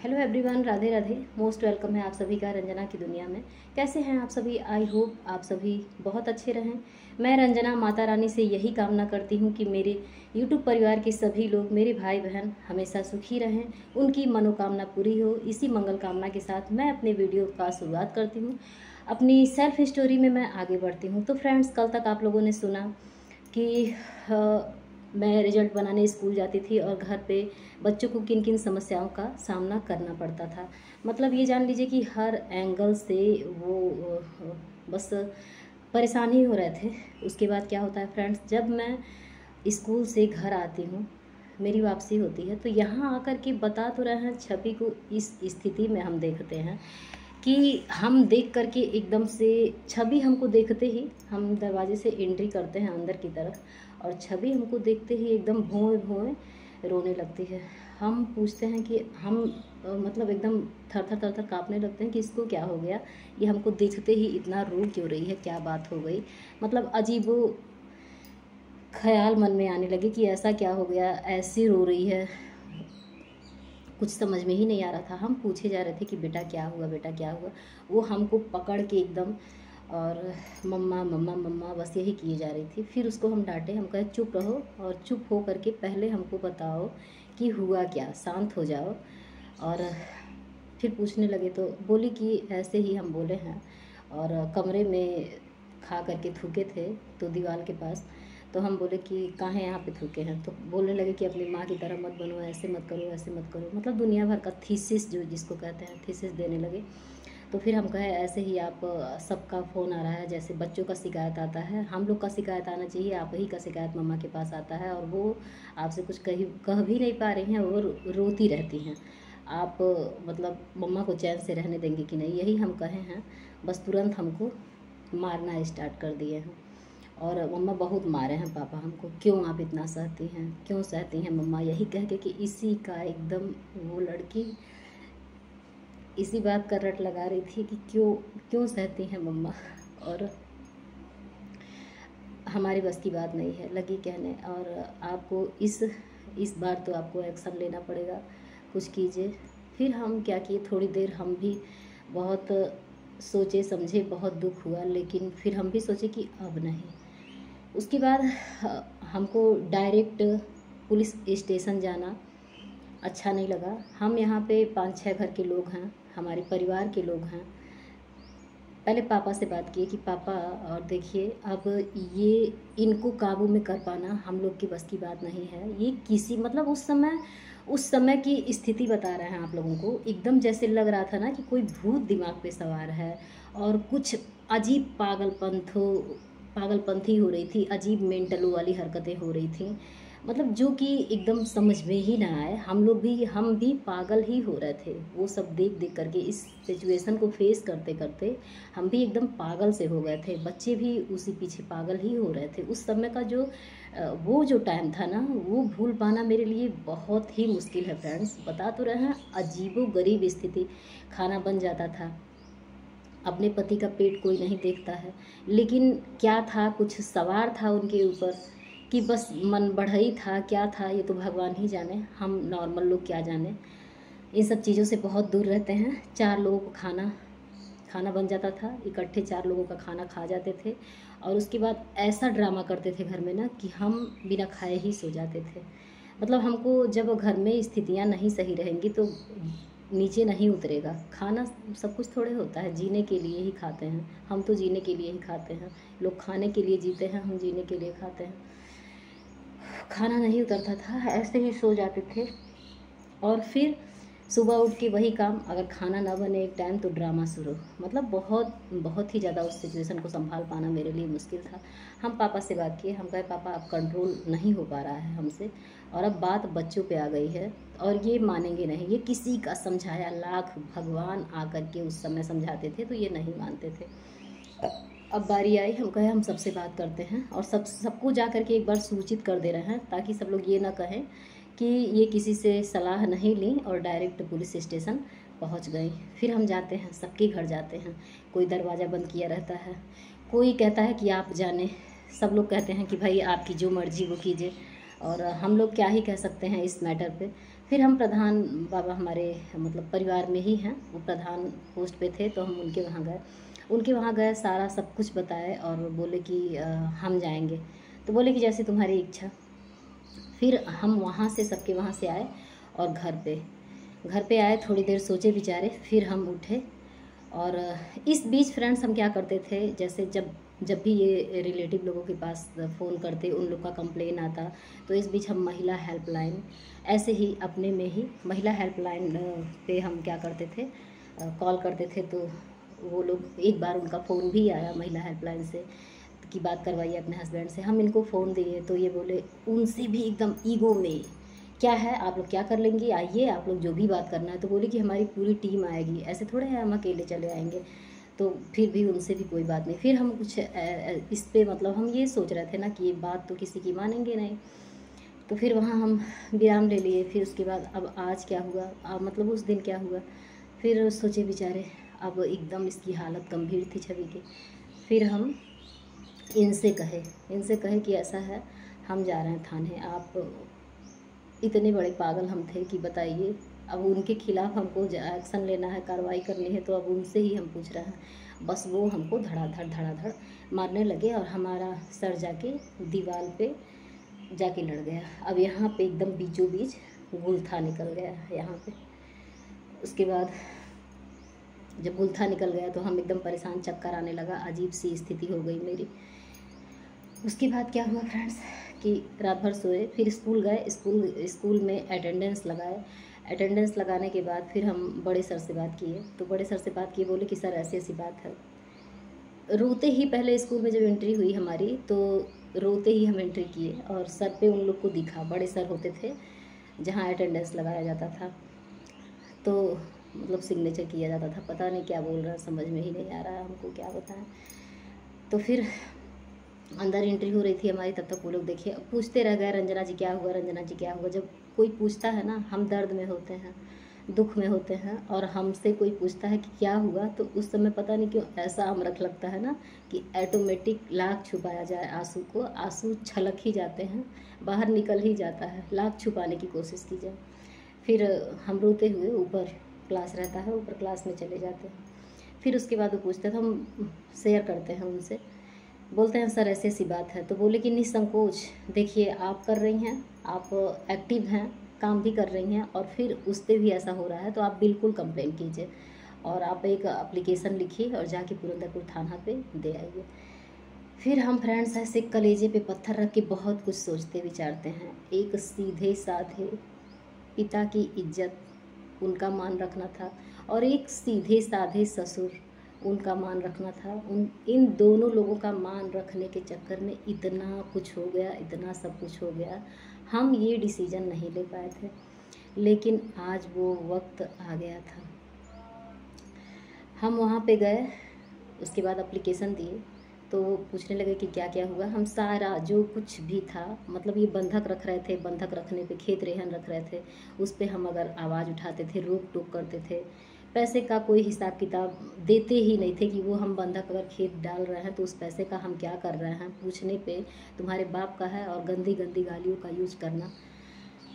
Hello everyone, Radhe Radhe. Most welcome है आप सभी का रंजना की दुनिया में। कैसे हैं आप सभी? आई होप आप सभी बहुत अच्छे रहें। मैं रंजना माता रानी से यही कामना करती हूँ कि मेरे यूट्यूब परिवार के सभी लोग, मेरे भाई बहन हमेशा सुखी रहें, उनकी मनोकामना पूरी हो। इसी मंगल कामना के साथ मैं अपने वीडियो का शुरुआत करती हूँ। अपनी सेल्फ स्टोरी में मैं आगे बढ़ती हूँ। तो फ्रेंड्स, कल तक आप लोगों ने सुना कि मैं रिजल्ट बनाने स्कूल जाती थी और घर पे बच्चों को किन किन समस्याओं का सामना करना पड़ता था। मतलब ये जान लीजिए कि हर एंगल से वो बस परेशान ही हो रहे थे। उसके बाद क्या होता है फ्रेंड्स, जब मैं स्कूल से घर आती हूँ, मेरी वापसी होती है, तो यहाँ आकर के बता तो रहे हैं छवि को इस स्थिति में हम देखते हैं कि हम देख करके एकदम से छवि हमको देखते ही हम दरवाजे से एंट्री करते हैं अंदर की तरफ, और छवि हमको देखते ही एकदम भों भों रोने लगती है। हम पूछते हैं कि हम मतलब एकदम थर थर थर थर काँपने लगते हैं कि इसको क्या हो गया, ये हमको देखते ही इतना रो क्यों रही है, क्या बात हो गई। मतलब अजीबो ख्याल मन में आने लगे कि ऐसा क्या हो गया, ऐसी रो रही है। कुछ समझ में ही नहीं आ रहा था। हम पूछे जा रहे थे कि बेटा क्या हुआ, बेटा क्या हुआ। वो हमको पकड़ के एकदम और मम्मा मम्मा मम्मा बस यही किए जा रही थी। फिर उसको हम डांटे, हम कहे चुप रहो और चुप हो करके पहले हमको बताओ कि हुआ क्या, शांत हो जाओ। और फिर पूछने लगे तो बोली कि ऐसे ही हम बोले हैं, और कमरे में खा करके थूके थे तो दीवार के पास। तो हम बोले कि कहाँ यहाँ पे थूके हैं, तो बोलने लगे कि अपनी माँ की तरह मत बनो, ऐसे मत करो, ऐसे मत करो। मतलब दुनिया भर का थीसिस जो जिसको कहते हैं, थीसिस देने लगे। तो फिर हम कहे ऐसे ही आप सबका फ़ोन आ रहा है, जैसे बच्चों का शिकायत आता है, हम लोग का शिकायत आना चाहिए, आप ही का शिकायत मम्मा के पास आता है, और वो आपसे कुछ कह भी नहीं पा रही हैं, वो रोती रहती हैं। आप मतलब मम्मा को चैन से रहने देंगे कि नहीं, यही हम कहे हैं। बस तुरंत हमको मारना स्टार्ट कर दिए हैं, और मम्मा बहुत मारे हैं पापा हमको। क्यों आप इतना सहती हैं, क्यों सहती हैं मम्मा, यही कह के कि इसी का एकदम वो लड़की इसी बात का रट लगा रही थी कि क्यों क्यों सहती हैं मम्मा। और हमारी बस की बात नहीं है, लगी कहने। और आपको इस बार तो आपको एक्शन लेना पड़ेगा, कुछ कीजिए। फिर हम क्या किए, थोड़ी देर हम भी बहुत सोचे समझे, बहुत दुख हुआ, लेकिन फिर हम भी सोचे कि अब नहीं। उसके बाद हमको डायरेक्ट पुलिस स्टेशन जाना अच्छा नहीं लगा। हम यहाँ पे 5-6 घर के लोग हैं, हमारे परिवार के लोग हैं। पहले पापा से बात किए कि पापा, और देखिए अब ये इनको काबू में कर पाना हम लोग की बस की बात नहीं है। ये किसी मतलब उस समय की स्थिति बता रहे हैं आप लोगों को। एकदम जैसे लग रहा था ना कि कोई भूत दिमाग पे सवार है, और कुछ अजीब पागलपंथी हो रही थी, अजीब मेंटलों वाली हरकतें हो रही थी। मतलब जो कि एकदम समझ में ही ना आए। हम भी पागल ही हो रहे थे। वो सब देख देख करके, इस सिचुएशन को फेस करते करते हम भी एकदम पागल से हो गए थे। बच्चे भी उसी पीछे पागल ही हो रहे थे। उस समय का वो जो टाइम था ना, वो भूल पाना मेरे लिए बहुत ही मुश्किल है फ्रेंड्स। बता तो रहे हैं, अजीबो गरीब स्थिति। खाना बन जाता था, अपने पति का पेट कोई नहीं देखता है, लेकिन क्या था, कुछ सवार था उनके ऊपर कि बस मन बढ़ई था, क्या था ये तो भगवान ही जाने, हम नॉर्मल लोग क्या जाने। इन सब चीज़ों से बहुत दूर रहते हैं। 4 लोगों को खाना बन जाता था, इकट्ठे 4 लोगों का खाना खा जाते थे, और उसके बाद ऐसा ड्रामा करते थे घर में ना कि हम बिना खाए ही सो जाते थे। मतलब हमको जब घर में स्थितियाँ नहीं सही रहेंगी तो नीचे नहीं उतरेगा। खाना सब कुछ थोड़े होता है, जीने के लिए ही खाते हैं। हम तो जीने के लिए ही खाते हैं। लोग खाने के लिए जीते हैं, हम जीने के लिए खाते हैं। खाना नहीं उतरता था, ऐसे ही सो जाते थे। और फिर सुबह उठ के वही काम, अगर खाना ना बने एक टाइम तो ड्रामा शुरू। मतलब बहुत ही ज़्यादा उस सिचुएशन को संभाल पाना मेरे लिए मुश्किल था। हम पापा से बात किए, हम कहे पापा अब कंट्रोल नहीं हो पा रहा है हमसे, और अब बात बच्चों पे आ गई है, और ये मानेंगे नहीं। ये किसी का समझाया, लाख भगवान आकर के उस समय समझाते थे तो ये नहीं मानते थे। अब बारी आई, हम कहे हम सबसे बात करते हैं, और सबको जा कर के एक बार सूचित कर दे रहे हैं, ताकि सब लोग ये ना कहें कि ये किसी से सलाह नहीं ली और डायरेक्ट पुलिस स्टेशन पहुंच गई। फिर हम जाते हैं, सबके घर जाते हैं। कोई दरवाज़ा बंद किया रहता है, कोई कहता है कि आप जाने, सब लोग कहते हैं कि भाई आपकी जो मर्ज़ी वो कीजिए, और हम लोग क्या ही कह सकते हैं इस मैटर पे। फिर हम प्रधान बाबा हमारे मतलब परिवार में ही हैं, वो प्रधान पोस्ट पे थे, तो हम उनके वहाँ गए, सारा सब कुछ बताए और बोले कि हम जाएंगे। तो बोले कि जैसे तुम्हारी इच्छा। फिर हम वहाँ से सबके वहाँ से आए और घर पे आए, थोड़ी देर सोचे विचारे, फिर हम उठे। और इस बीच फ्रेंड्स हम क्या करते थे, जैसे जब भी ये रिलेटिव लोगों के पास फ़ोन करते, उन लोग का कंप्लेन आता, तो इस बीच हम महिला हेल्पलाइन ऐसे ही अपने में ही महिला हेल्पलाइन पे हम क्या करते थे, कॉल करते थे। तो वो लोग, एक बार उनका फ़ोन भी आया महिला हेल्पलाइन से की बात करवाइए अपने हस्बैंड से। हम इनको फ़ोन दिए तो ये बोले, उनसे भी एकदम ईगो में, क्या है आप लोग क्या कर लेंगी, आइए आप लोग जो भी बात करना है। तो बोले कि हमारी पूरी टीम आएगी, ऐसे थोड़े है हम अकेले चले आएंगे। तो फिर भी उनसे भी कोई बात नहीं। फिर हम कुछ इस पे मतलब हम ये सोच रहे थे ना कि ये बात तो किसी की मानेंगे नहीं। तो फिर वहाँ हम विराम ले लिए। फिर उसके बाद अब आज क्या हुआ, अब मतलब उस दिन क्या हुआ, फिर सोचे विचारे, अब एकदम इसकी हालत गंभीर थी छवि की। फिर हम इनसे कहे कि ऐसा है, हम जा रहे हैं थाने। आप इतने बड़े पागल हम थे कि बताइए, अब उनके खिलाफ़ हमको एक्शन लेना है, कार्रवाई करनी है, तो अब उनसे ही हम पूछ रहे हैं। बस वो हमको धड़ाधड़ मारने लगे और हमारा सर जाके दीवार पे जाके लड़ गया। अब यहाँ पे एकदम बीचों बीच गुलथा निकल गया यहाँ पे। उसके बाद जब गुलथा निकल गया तो हम एकदम परेशान, चक्कर आने लगा, अजीब सी स्थिति हो गई मेरी। उसके बाद क्या हुआ फ्रेंड्स कि रात भर सोए, फिर स्कूल गए, स्कूल में अटेंडेंस लगाए। अटेंडेंस लगाने के बाद फिर हम बड़े सर से बात किए। तो बड़े सर से बात किए, बोले कि सर ऐसी ऐसी बात है। रोते ही पहले स्कूल में जब एंट्री हुई हमारी, तो रोते ही हम एंट्री किए और सर पे उन लोग को दिखा, बड़े सर होते थे जहाँ अटेंडेंस लगाया जाता था, तो मतलब सिग्नेचर किया जाता था। पता नहीं क्या बोल रहा है, समझ में ही नहीं आ रहा है हमको क्या बताएं। तो फिर अंदर एंट्री हो रही थी हमारी, तब तक वो लोग देखिए पूछते रह गए, रंजना जी क्या हुआ, रंजना जी क्या हुआ। जब कोई पूछता है ना, हम दर्द में होते हैं, दुख में होते हैं, और हमसे कोई पूछता है कि क्या हुआ, तो उस समय पता नहीं क्यों ऐसा अमरख लगता है ना कि ऑटोमेटिक लाख छुपाया जाए आंसू को, आंसू छलक ही जाते हैं, बाहर निकल ही जाता है, लाख छुपाने की कोशिश की जाए। फिर हम रोते हुए ऊपर क्लास रहता है, ऊपर क्लास में चले जाते हैं। फिर उसके बाद वो पूछते हैं तो हम शेयर करते हैं उनसे, बोलते हैं सर ऐसी ऐसी बात है। तो बोले कि निसंकोच, देखिए आप कर रही हैं, आप एक्टिव हैं, काम भी कर रही हैं, और फिर उस पर भी ऐसा हो रहा है, तो आप बिल्कुल कंप्लेन कीजिए और आप एक एप्लीकेशन लिखिए और जाके पुरंदरपुर थाना पे दे आइए। फिर हम फ्रेंड्स ऐसे कलेजे पे पत्थर रख के बहुत कुछ सोचते विचारते हैं। एक सीधे साधे पिता की इज्जत, उनका मान रखना था, और एक सीधे साधे ससुर, उनका मान रखना था। इन दोनों लोगों का मान रखने के चक्कर में इतना कुछ हो गया, इतना सब कुछ हो गया, हम ये डिसीजन नहीं ले पाए थे। लेकिन आज वो वक्त आ गया था। हम वहाँ पे गए, उसके बाद एप्लीकेशन दिए, तो वो पूछने लगे कि क्या क्या हुआ। हम सारा जो कुछ भी था, मतलब ये बंधक रख रहे थे, बंधक रखने पे खेत रेहन रख रहे थे, उस पर हम अगर आवाज़ उठाते थे, रोक टोक करते थे, पैसे का कोई हिसाब किताब देते ही नहीं थे कि वो हम बंधक अगर खेत डाल रहे हैं तो उस पैसे का हम क्या कर रहे हैं। पूछने पे तुम्हारे बाप का है, और गंदी गंदी गालियों का यूज करना,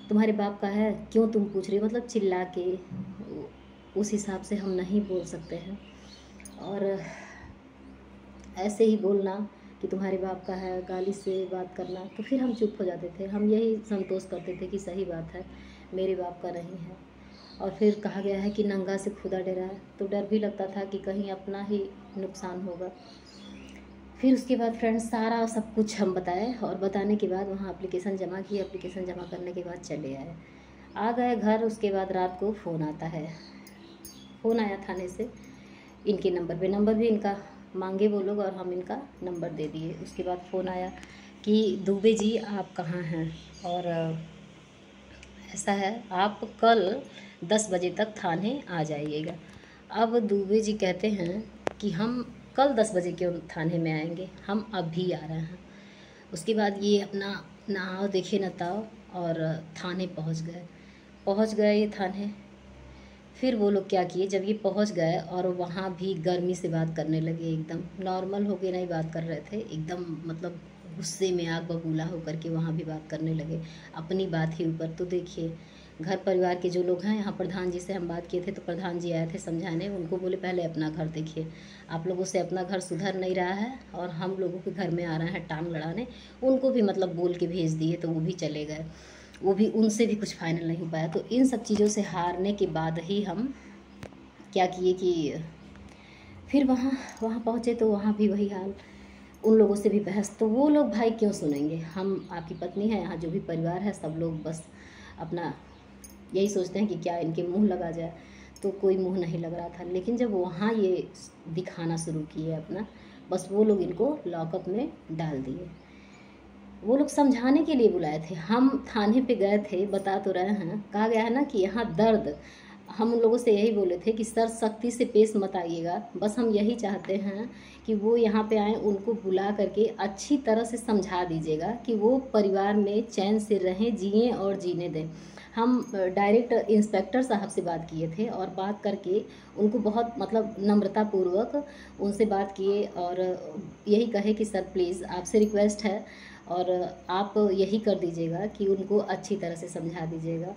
तुम्हारे बाप का है क्यों तुम पूछ रहे हो, मतलब चिल्ला के उस हिसाब से हम नहीं बोल सकते हैं। और ऐसे ही बोलना कि तुम्हारे बाप का है, गाली से बात करना, तो फिर हम चुप हो जाते थे। हम यही संतोष करते थे कि सही बात है, मेरे बाप का नहीं है। और फिर कहा गया है कि नंगा से खुदा डरा है, तो डर भी लगता था कि कहीं अपना ही नुकसान होगा। फिर उसके बाद फ्रेंड्स सारा सब कुछ हम बताए, और बताने के बाद वहाँ एप्लीकेशन जमा की। एप्लीकेशन जमा करने के बाद चले आए, आ गए घर। उसके बाद रात को फ़ोन आता है, फ़ोन आया थाने से इनके नंबर पे, नंबर भी इनका मांगे वो लोग और हम इनका नंबर दे दिए। उसके बाद फ़ोन आया कि दुबे जी आप कहाँ हैं, और ऐसा है आप कल 10 बजे तक थाने आ जाइएगा। अब दुबे जी कहते हैं कि हम कल 10 बजे क्यों थाने में आएंगे, हम अभी आ रहे हैं। उसके बाद ये अपना नहाओ देखे न ताओ और थाने पहुंच गए ये थाने। फिर वो लोग क्या किए, जब ये पहुंच गए और वहाँ भी गर्मी से बात करने लगे, एकदम नॉर्मल हो के नहीं बात कर रहे थे, एकदम मतलब गुस्से में आग बबूला होकर के वहाँ भी बात करने लगे, अपनी बात ही ऊपर। तो देखिए घर परिवार के जो लोग हैं, यहाँ प्रधान जी से हम बात किए थे तो प्रधान जी आए थे समझाने। उनको बोले पहले अपना घर देखिए, आप लोगों से अपना घर सुधर नहीं रहा है और हम लोगों के घर में आ रहे हैं टांग लड़ाने। उनको भी मतलब बोल के भेज दिए तो वो भी चले गए, वो भी उनसे भी कुछ फाइनल नहीं हो पाया। तो इन सब चीज़ों से हारने के बाद ही हम क्या किए कि फिर वहाँ वहाँ पहुँचे तो वहाँ भी वही हाल, उन लोगों से भी बहस। तो वो लोग भाई क्यों सुनेंगे, हम आपकी पत्नी है, यहाँ जो भी परिवार है सब लोग बस अपना यही सोचते हैं कि क्या इनके मुंह लगा जाए। तो कोई मुंह नहीं लग रहा था। लेकिन जब वहाँ ये दिखाना शुरू किए अपना, बस वो लोग इनको लॉकअप में डाल दिए। वो लोग समझाने के लिए बुलाए थे, हम थाने पे गए थे, बता तो रहे हैं, कहा गया है ना कि यहाँ दर्द, हम उन लोगों से यही बोले थे कि सर सख्ती से पेश मत आइएगा, बस हम यही चाहते हैं कि वो यहाँ पे आएँ, उनको बुला करके अच्छी तरह से समझा दीजिएगा कि वो परिवार में चैन से रहें, जिएं और जीने दें। हम डायरेक्ट इंस्पेक्टर साहब से बात किए थे और बात करके उनको बहुत मतलब नम्रतापूर्वक उनसे बात किए और यही कहे कि सर प्लीज़ आपसे रिक्वेस्ट है और आप यही कर दीजिएगा कि उनको अच्छी तरह से समझा दीजिएगा।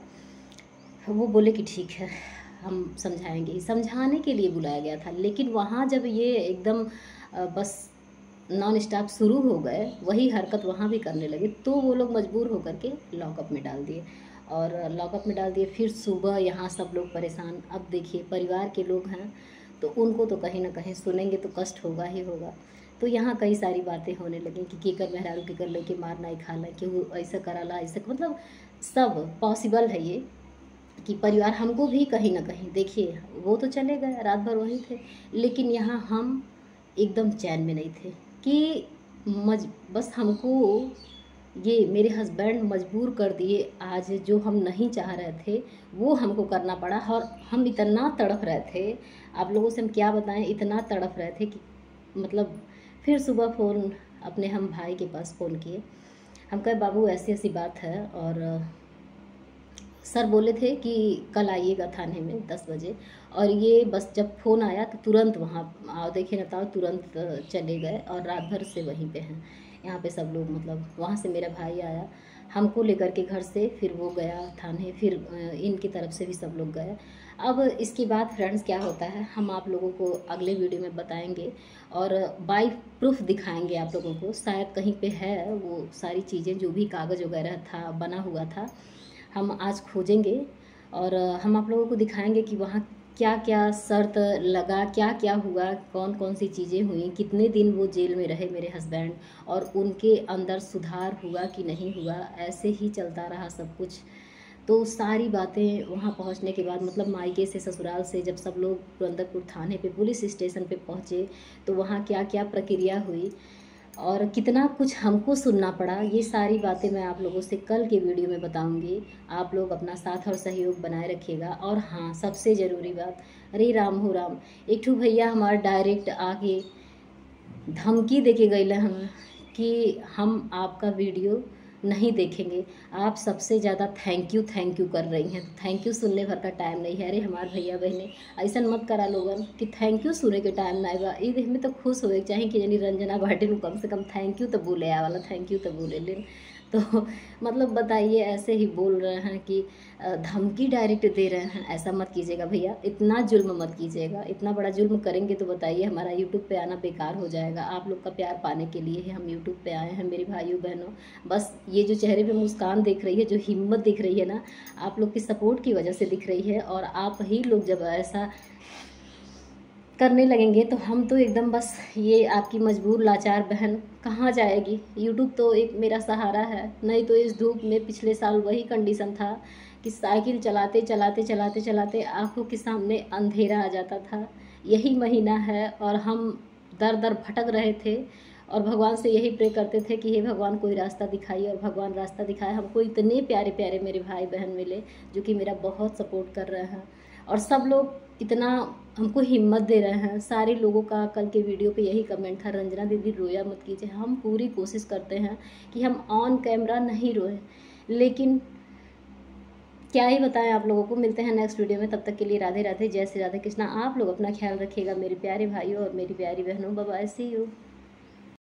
वो बोले कि ठीक है हम समझाएंगे ही, समझाने के लिए बुलाया गया था। लेकिन वहाँ जब ये एकदम बस नॉन स्टॉप शुरू हो गए, वही हरकत वहाँ भी करने लगे, तो वो लोग मजबूर होकर के लॉकअप में डाल दिए और लॉकअप में डाल दिए। फिर सुबह यहाँ सब लोग परेशान। अब देखिए परिवार के लोग हैं तो उनको तो कहीं ना कहीं सुनेंगे तो कष्ट होगा ही होगा। तो यहाँ कई सारी बातें होने लगी कि केकर मेहरारू केकर लेके मारना ही खा कि वो ऐसा कराला ऐसा, मतलब सब पॉसिबल है ये कि परिवार हमको भी कहीं ना कहीं, देखिए वो तो चले गए रात भर वहीं थे, लेकिन यहाँ हम एकदम चैन में नहीं थे कि बस हमको ये मेरे हस्बैंड मजबूर कर दिए। आज जो हम नहीं चाह रहे थे वो हमको करना पड़ा और हम इतना तड़प रहे थे, आप लोगों से हम क्या बताएं, इतना तड़प रहे थे कि मतलब फिर सुबह फ़ोन अपने हम भाई के पास फ़ोन किए। हम कहे बाबू ऐसी ऐसी बात है और सर बोले थे कि कल आइएगा थाने में 10 बजे। और ये बस जब फ़ोन आया तो तुरंत वहाँ आओ देखिए ना, ताओ तुरंत चले गए और रात भर से वहीं पे हैं। यहाँ पे सब लोग मतलब वहाँ से मेरा भाई आया हमको लेकर के घर से, फिर वो गया थाने, फिर इनकी तरफ से भी सब लोग गए। अब इसके बाद फ्रेंड्स क्या होता है हम आप लोगों को अगले वीडियो में बताएंगे और बाई प्रूफ दिखाएंगे आप लोगों को। शायद कहीं पे है वो सारी चीज़ें, जो भी कागज़ वगैरह था बना हुआ था, हम आज खोजेंगे और हम आप लोगों को दिखाएंगे कि वहाँ क्या क्या शर्त लगा, क्या क्या हुआ, कौन कौन सी चीज़ें हुई, कितने दिन वो जेल में रहे मेरे हस्बैंड और उनके अंदर सुधार हुआ कि नहीं हुआ, ऐसे ही चलता रहा सब कुछ। तो सारी बातें वहाँ पहुँचने के बाद मतलब मायके से ससुराल से जब सब लोग पुरंदरपुर थाने पे पुलिस स्टेशन पे पहुँचे तो वहाँ क्या क्या प्रक्रिया हुई और कितना कुछ हमको सुनना पड़ा, ये सारी बातें मैं आप लोगों से कल के वीडियो में बताऊंगी। आप लोग अपना साथ और सहयोग बनाए रखिएगा। और हाँ सबसे ज़रूरी बात, अरे राम हो राम, एक ठू भैया हमारे डायरेक्ट आके धमकी दे के गए हमें कि हम आपका वीडियो नहीं देखेंगे। आप सबसे ज़्यादा थैंक यू कर रही हैं, थैंक यू सुनने भर का टाइम नहीं है। अरे हमारे भैया बहने ऐसा मत करा लोगन कि थैंक यू सुने के टाइम ना बा, ये देख में तो खुश होए चाहे कि यानी रंजना भाटे कम से कम थैंक यू तो बोले आ वाला, थैंक यू तो बोले लेन। तो मतलब बताइए ऐसे ही बोल रहे हैं कि धमकी डायरेक्ट दे रहे हैं, ऐसा मत कीजिएगा भैया, इतना जुल्म मत कीजिएगा। इतना बड़ा जुल्म करेंगे तो बताइए हमारा यूट्यूब पे आना बेकार हो जाएगा। आप लोग का प्यार पाने के लिए ही हम यूट्यूब पे आए हैं मेरे भाइयों बहनों। बस ये जो चेहरे पे मुस्कान दिख रही है, जो हिम्मत दिख रही है ना, आप लोग की सपोर्ट की वजह से दिख रही है। और आप ही लोग जब ऐसा करने लगेंगे तो हम तो एकदम बस, ये आपकी मजबूर लाचार बहन कहाँ जाएगी। यूट्यूब तो एक मेरा सहारा है, नहीं तो इस धूप में पिछले साल वही कंडीशन था कि साइकिल चलाते चलाते चलाते चलाते आंखों के सामने अंधेरा आ जाता था। यही महीना है और हम दर दर भटक रहे थे और भगवान से यही प्रे करते थे कि हे भगवान कोई रास्ता दिखाइए। और भगवान रास्ता दिखाए, हमको इतने प्यारे प्यारे मेरे भाई बहन मिले जो कि मेरा बहुत सपोर्ट कर रहे हैं और सब लोग इतना हमको हिम्मत दे रहे हैं। सारे लोगों का कल के वीडियो पे यही कमेंट था, रंजना दीदी रोया मत कीजिए। हम पूरी कोशिश करते हैं कि हम ऑन कैमरा नहीं रोएं, लेकिन क्या ही बताएं आप लोगों को। मिलते हैं नेक्स्ट वीडियो में, तब तक के लिए राधे राधे, जय श्री राधे कृष्णा। आप लोग अपना ख्याल रखिएगा मेरे प्यारे भाइयों और मेरी प्यारी बहनों। Bye bye, see you.